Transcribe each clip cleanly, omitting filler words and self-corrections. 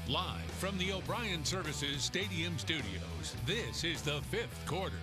Live from the O'Brien Services Stadium Studios, this is the fifth quarter.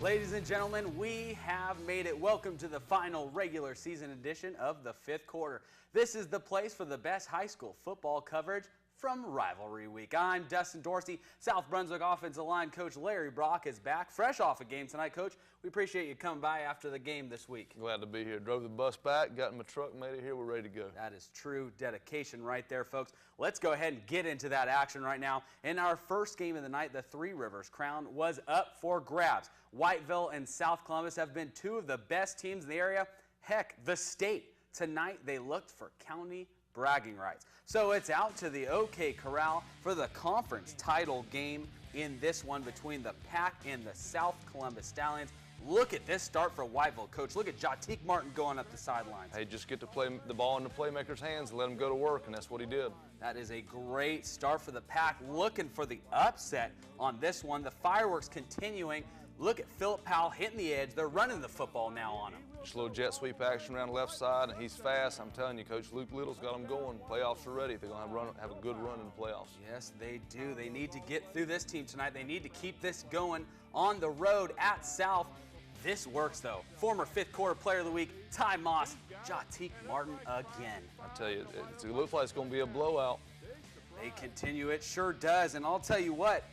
Ladies and gentlemen, we have made it. Welcome to the final regular season edition of the fifth quarter. This is the place for the best high school football coverage from Rivalry Week. I'm Dustin Dorsey. South Brunswick offensive line coach Larry Brock is back, fresh off a game tonight. Coach, we appreciate you coming by after the game this week. Glad to be here. Drove the bus back, got in my truck, made it here. We're ready to go. That is true dedication right there, folks. Let's go ahead and get into that action right now. In our first game of the night, the Three Rivers crown was up for grabs. Whiteville and South Columbus have been two of the best teams in the area. Heck, the state. Tonight, they looked for county bragging rights. So it's out to the OK Corral for the conference title game in this one between the Pack and the South Columbus Stallions. Look at this start for Whiteville, Coach. Look at Jatique Martin going up the sidelines. Hey, just get to play the ball in the playmaker's hands and let him go to work, and that's what he did. That is a great start for the Pack, looking for the upset on this one. The fireworks continuing. Look at Philip Powell hitting the edge. They're running the football now on him. Just a little jet sweep action around the left side, and he's fast. I'm telling you, Coach Luke Little's got them going. Playoffs are ready. They're going to have a good run in the playoffs. Yes, they do. They need to get through this team tonight. They need to keep this going on the road at South. This works, though. Former fifth quarter player of the week, Ty Moss, Jatique Martin again. I tell you, it looks like it's going to be a blowout. They continue. It sure does. And I'll tell you what,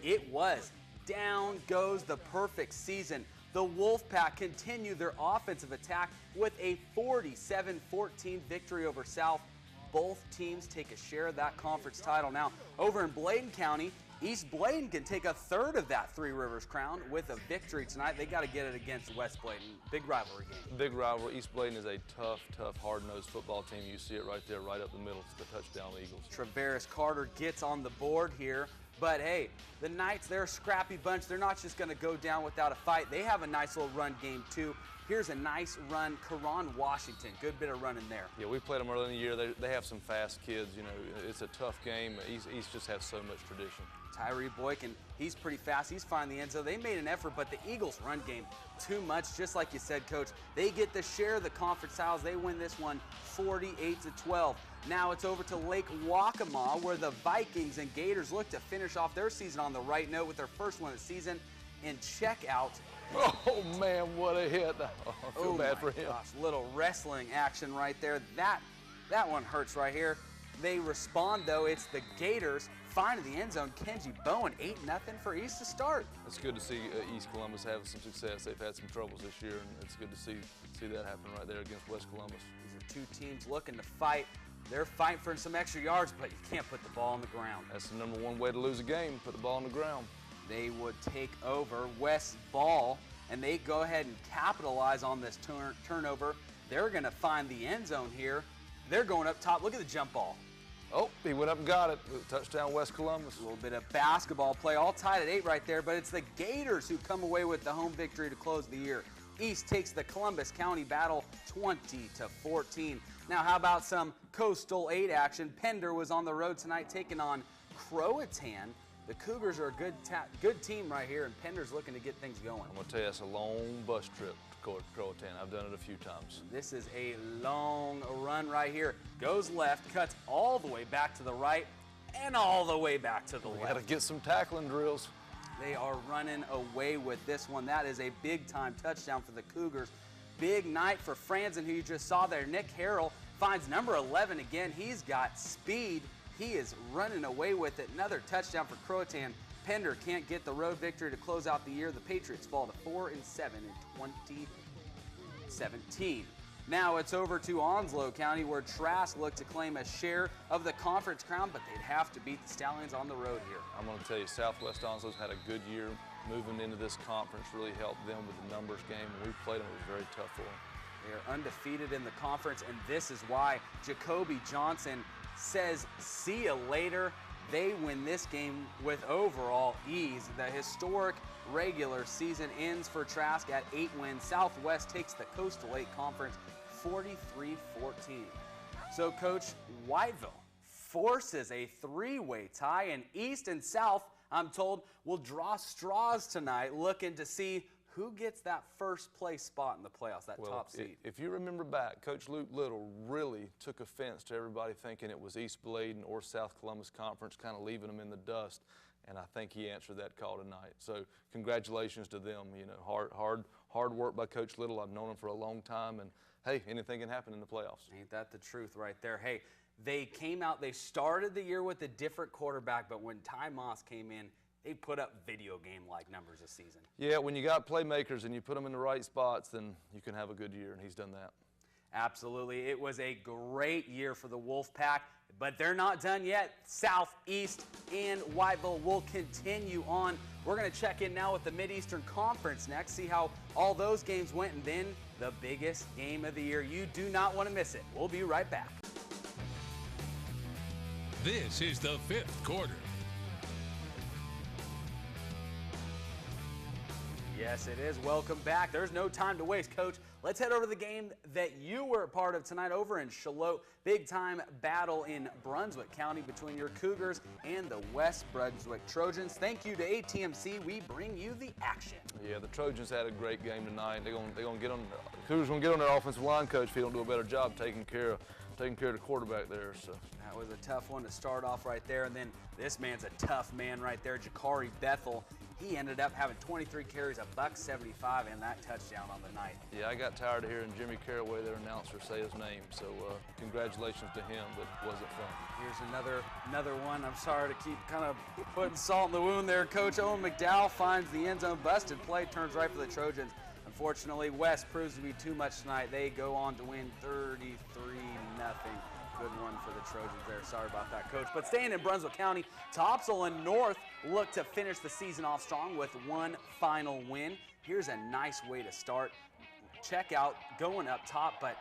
it was. Down goes the perfect season. The Wolfpack continue their offensive attack with a 47-14 victory over South. Both teams take a share of that conference title. Now, over in Bladen County, East Bladen can take a third of that Three Rivers crown with a victory tonight. They got to get it against West Bladen. Big rivalry game. Big rivalry. East Bladen is a tough, hard-nosed football team. You see it right there, right up the middle. It's the touchdown Eagles. Travaris Carter gets on the board here. But hey, the Knights, they're a scrappy bunch. They're not just going to go down without a fight. They have a nice little run game too. Here's a nice run, Karan Washington. Good bit of running there. Yeah, we played them early in the year. They have some fast kids. You know, it's a tough game. East just has so much tradition. Tyree Boykin, he's pretty fast. He's finding the end zone. They made an effort, but the Eagles' run game, too much. Just like you said, Coach, they get the share of the conference titles. They win this one 48-12. Now it's over to Lake Waccamaw, where the Vikings and Gators look to finish off their season on the right note with their first one of the season. And check out. Oh, man, what a hit. Oh, I feel bad for him. Gosh, little wrestling action right there. That one hurts right here. They respond, though. It's the Gators finding the end zone. Kenji Bowen, 8-0 for East to start. It's good to see East Columbus have some success. They've had some troubles this year, and it's good to see that happen right there against West Columbus. These are two teams looking to fight. They're fighting for some extra yards, but you can't put the ball on the ground. That's the number one way to lose a game, put the ball on the ground. They would take over West's ball, and they go ahead and capitalize on this turnover. They're going to find the end zone here. They're going up top. Look at the jump ball. Oh, he went up and got it. Touchdown, West Columbus. A little bit of basketball play, all tied at 8 right there, but it's the Gators who come away with the home victory to close the year. East takes the Columbus County battle 20-14. Now, how about some Coastal 8 action? Pender was on the road tonight taking on Croatan. The Cougars are a good team right here, and Pender's looking to get things going. I'm going to tell you, that's a long bus trip to Croatan. I've done it a few times. This is a long run right here. Goes left, cuts all the way back to the right, and all the way back to the left. Got to get some tackling drills. They are running away with this one. That is a big-time touchdown for the Cougars. Big night for Franzen, who you just saw there. Nick Harrell finds number 11 again. He's got speed. He is running away with it. Another touchdown for Croatan. Pender can't get the road victory to close out the year. The Patriots fall to 4-7 in 2017. Now it's over to Onslow County, where Trask looked to claim a share of the conference crown, but they'd have to beat the Stallions on the road here. I'm going to tell you, Southwest Onslow's had a good year. Moving into this conference really helped them with the numbers game. When we played them, it was very tough for them. They are undefeated in the conference, and this is why Jacoby Johnson says, see you later. They win this game with overall ease. The historic regular season ends for Trask at 8 wins. Southwest takes the Coastal 8 Conference 43-14. So, Coach, Whiteville forces a three-way tie, and East and South, I'm told, will draw straws tonight, looking to see Who gets that first place spot in the playoffs, that top seed? If you remember back, Coach Luke Little really took offense to everybody thinking it was East Bladen or South Columbus Conference, kind of leaving them in the dust, and I think he answered that call tonight. So congratulations to them. You know, hard work by Coach Little. I've known him for a long time, and hey, anything can happen in the playoffs. Ain't that the truth right there? Hey, they came out, they started the year with a different quarterback, but when Ty Moss came in, they put up video game-like numbers this season. Yeah, when you got playmakers and you put them in the right spots, then you can have a good year, and he's done that. Absolutely. It was a great year for the Wolfpack, but they're not done yet. Southeast and Whiteville will continue on. We're going to check in now with the Mid-Eastern Conference next, see how all those games went, and then the biggest game of the year. You do not want to miss it. We'll be right back. This is the fifth quarter. Yes, it is. Welcome back. There's no time to waste, Coach. Let's head over to the game that you were a part of tonight over in Shallotte. Big-time battle in Brunswick County between your Cougars and the West Brunswick Trojans. Thank you to ATMC. We bring you the action. Yeah, the Trojans had a great game tonight. They're gonna get on. The Cougars gonna get on their offensive line coach if he don't do a better job taking care of the quarterback there. So that was a tough one to start off right there, and then this man's a tough man right there, Jakari Bethel. He ended up having 23 carries, $175, and that touchdown on the night. Yeah, I got tired of hearing Jimmy Caraway, their announcer, say his name. So congratulations to him, but it wasn't fun. Here's another one. I'm sorry to keep kind of putting salt in the wound there. Coach Owen McDowell finds the end zone, busted play, turns right for the Trojans. Unfortunately, West proves to be too much tonight. They go on to win 33-0. Good one for the Trojans there. Sorry about that, Coach. But staying in Brunswick County, Topsail and North look to finish the season off strong with one final win. Here's a nice way to start. Check out going up top, but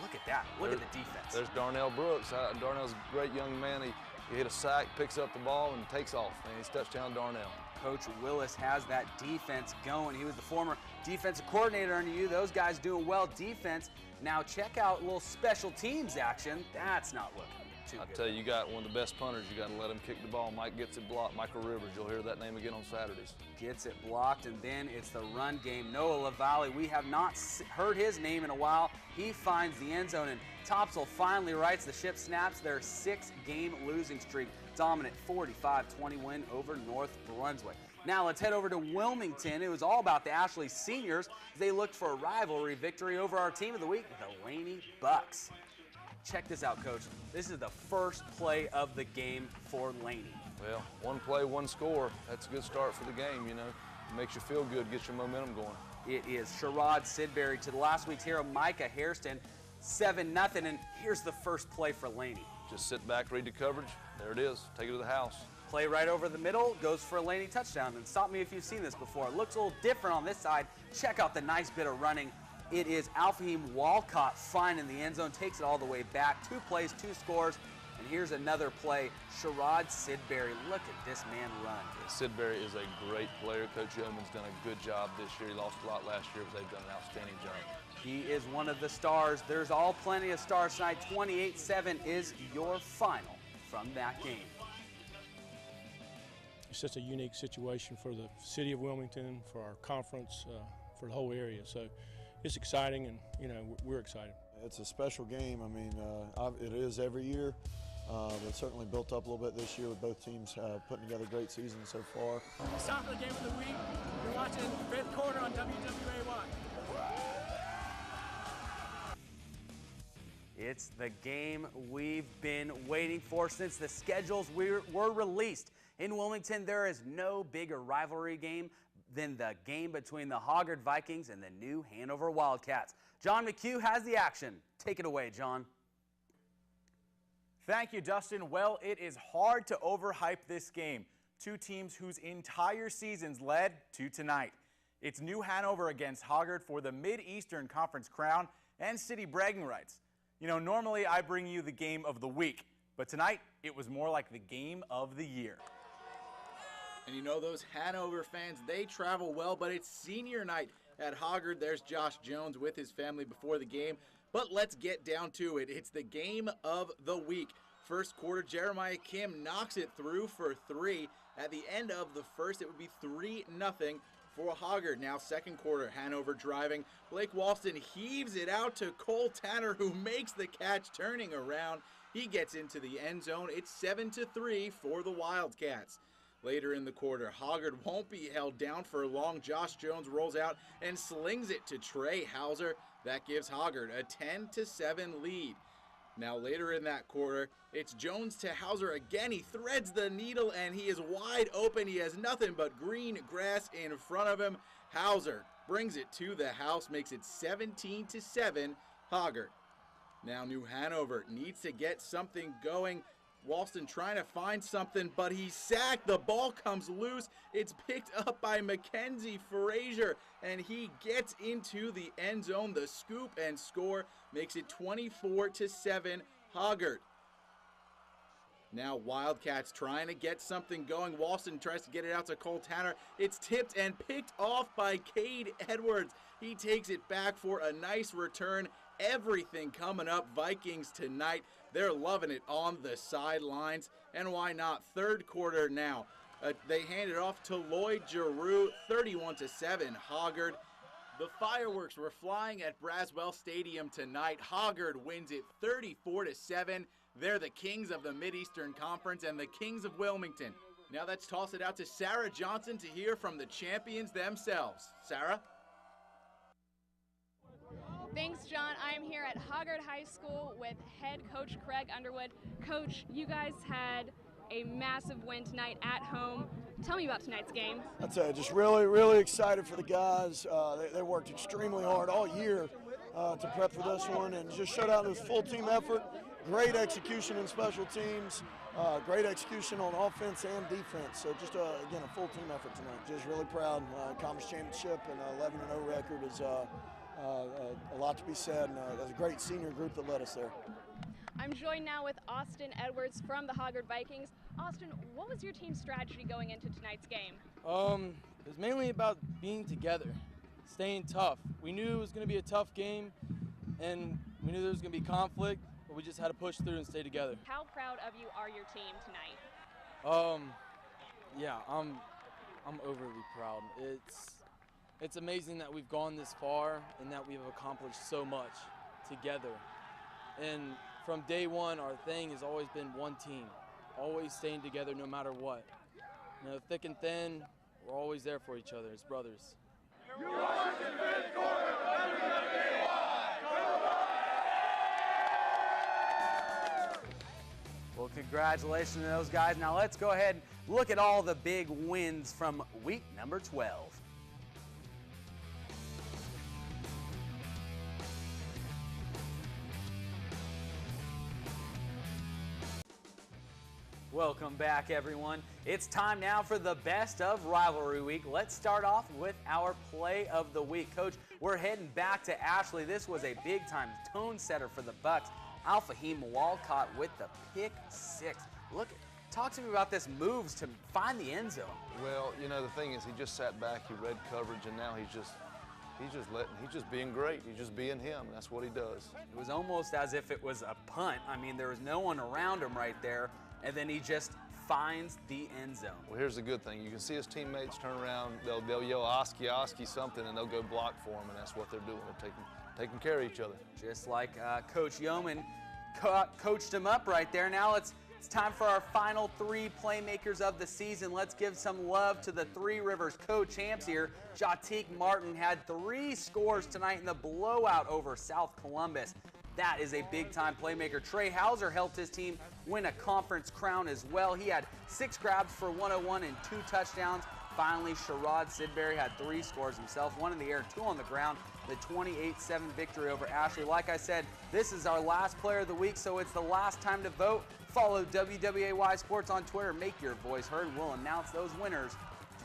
look at that. Look at the defense. There's Darnell Brooks. Darnell's a great young man. He hit a sack, picks up the ball, and takes off. And he's touchdown Darnell. Coach Willis has that defense going. He was the former defensive coordinator under you. Those guys doing well defense. Now check out a little special teams action. That's not looking too good. I tell you, you got one of the best punters. You got to let him kick the ball. Mike gets it blocked. Michael Rivers, you'll hear that name again on Saturdays. Gets it blocked, and then it's the run game. Noah LaValle, we have not heard his name in a while. He finds the end zone, and Topsail finally rights the ship, snaps their 6-game losing streak. Dominant 45-20 win over North Brunswick. Now let's head over to Wilmington. It was all about the Ashley Seniors. They looked for a rivalry victory over our team of the week, the Laney Bucks. Check this out, Coach. This is the first play of the game for Laney. Well, one play, one score. That's a good start for the game, you know. It makes you feel good, gets your momentum going. It is Sherrod Sidbury to the last week's hero, Micah Hairston, 7-0, and here's the first play for Laney. Just sit back, read the coverage. There it is. Take it to the house. Play right over the middle, goes for a Laney touchdown. And stop me if you've seen this before. It looks a little different on this side. Check out the nice bit of running. It is Alfahim Walcott finding the end zone, takes it all the way back. 2 plays, 2 scores. And here's another play. Sherrod Sidbury, look at this man run. Sidbury is a great player. Coach Yeoman's done a good job this year. He lost a lot last year, but they've done an outstanding job. He is one of the stars. There's all plenty of stars tonight. 28-7 is your final from that game. It's just a unique situation for the city of Wilmington, for our conference, for the whole area. So it's exciting, and you know we're excited. It's a special game. I mean, it is every year. It's certainly built up a little bit this year with both teams putting together great seasons so far. It's time for the game of the week. You're watching the 5th quarter on WWAY. It's the game we've been waiting for since the schedules were released. In Wilmington, there is no bigger rivalry game than the game between the Hoggard Vikings and the new Hanover Wildcats. John McHugh has the action. Take it away, John. Thank you, Dustin. Well, it is hard to overhype this game. 2 teams whose entire seasons led to tonight. It's New Hanover against Hoggard for the Mid-Eastern Conference crown and city bragging rights. You know, normally I bring you the game of the week, but tonight it was more like the game of the year. And you know those Hanover fans, they travel well, but it's senior night at Hoggard. There's Josh Jones with his family before the game. But let's get down to it. It's the game of the week. First quarter, Jeremiah Kim knocks it through for 3. At the end of the first, it would be 3-0 for Hoggard. Now second quarter, Hanover driving. Blake Walston heaves it out to Cole Tanner, who makes the catch, turning around. He gets into the end zone. It's 7-3 for the Wildcats. Later in the quarter, Hoggard won't be held down for long. Josh Jones rolls out and slings it to Trey Hauser. That gives Hoggard a 10-7 lead. Now later in that quarter, it's Jones to Hauser again. He threads the needle and he is wide open. He has nothing but green grass in front of him. Hauser brings it to the house, makes it 17-7 Hoggard. Now New Hanover needs to get something going. Walston trying to find something, but he's sacked. The ball comes loose. It's picked up by Mackenzie Frazier, and he gets into the end zone. The scoop and score makes it 24-7 Hoggard. Now Wildcats trying to get something going. Walston tries to get it out to Cole Tanner. It's tipped and picked off by Cade Edwards. He takes it back for a nice return. Everything coming up Vikings tonight. They're loving it on the sidelines. And why not? Third quarter now. They hand it off to Lloyd Giroux, 31-7 Hoggard. The fireworks were flying at Braswell Stadium tonight. Hoggard wins it 34-7. They're the kings of the Mid-Eastern Conference and the kings of Wilmington. Now let's toss it out to Sarah Johnson to hear from the champions themselves. Sarah? Thanks, John. I am here at Hoggard High School with head coach Craig Underwood. Coach, you guys had a massive win tonight at home. Tell me about tonight's game. I'd say just really, really excited for the guys. They worked extremely hard all year to prep for this one and just showed out in this full team effort. Great execution in special teams, great execution on offense and defense. So just, again, a full team effort tonight. Just really proud. Conference championship and 11-0 record is a lot to be said, and there's a great senior group that led us there. I'm joined now with Austin Edwards from the Hoggard Vikings. Austin, what was your team's strategy going into tonight's game? It was mainly about being together, staying tough. We knew it was going to be a tough game, and we knew there was going to be conflict, but we just had to push through and stay together. How proud of you are your team tonight? Yeah, I'm overly proud. It's amazing that we've gone this far and that we've accomplished so much together. And from day one, our thing has always been one team, always staying together no matter what. You know, thick and thin, we're always there for each other as brothers. You're watching Fifth Quarter WWAY. Well, congratulations to those guys. Now let's go ahead and look at all the big wins from week number 12. Welcome back, everyone. It's time now for the best of rivalry week. Let's start off with our play of the week. Coach, we're heading back to Ashley. This was a big-time tone setter for the Bucks. Al-Fahim Walcott with the pick six. Talk to me about this moves to find the end zone. Well, you know, the thing is, he just sat back, he read coverage, and now he's just being great. He's just being him. That's what he does. It was almost as if it was a punt. I mean, there was no one around him right there, and then he just finds the end zone. Well, here's the good thing. You can see his teammates turn around. They'll yell, Oski, Oski, something, and they'll go block for him, and that's what they're doing. They're taking care of each other. Just like Coach Yeoman coached him up right there. Now it's time for our final three playmakers of the season. Let's give some love to the Three Rivers co-champs here. Jatik Martin had 3 scores tonight in the blowout over South Columbus. That is a big-time playmaker. Trey Hauser helped his team win a conference crown as well. He had 6 grabs for 101 and 2 touchdowns. Finally, Sherrod Sidbury had 3 scores himself, 1 in the air, 2 on the ground. The 28-7 victory over Ashley. Like I said, this is our last player of the week, so it's the last time to vote. Follow WWAY Sports on Twitter. Make your voice heard. We'll announce those winners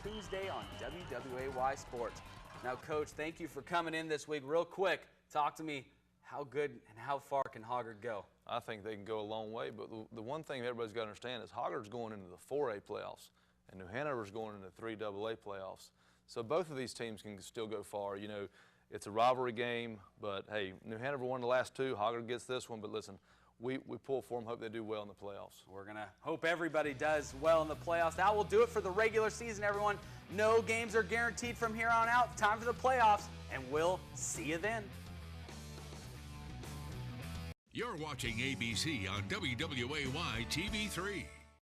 Tuesday on WWAY Sports. Now, Coach, thank you for coming in this week. Real quick, talk to me. How good and how far can Hoggard go? I think they can go a long way, but the one thing everybody's got to understand is Hoggard's going into the 4A playoffs, and New Hanover's going into the 3AA playoffs. So both of these teams can still go far. You know, it's a rivalry game, but hey, New Hanover won the last 2. Hoggard gets this one, but listen, we pull for them, hope they do well in the playoffs. We're going to hope everybody does well in the playoffs. That will do it for the regular season, everyone. No games are guaranteed from here on out. Time for the playoffs, and we'll see you then. You're watching ABC on WWAY TV3.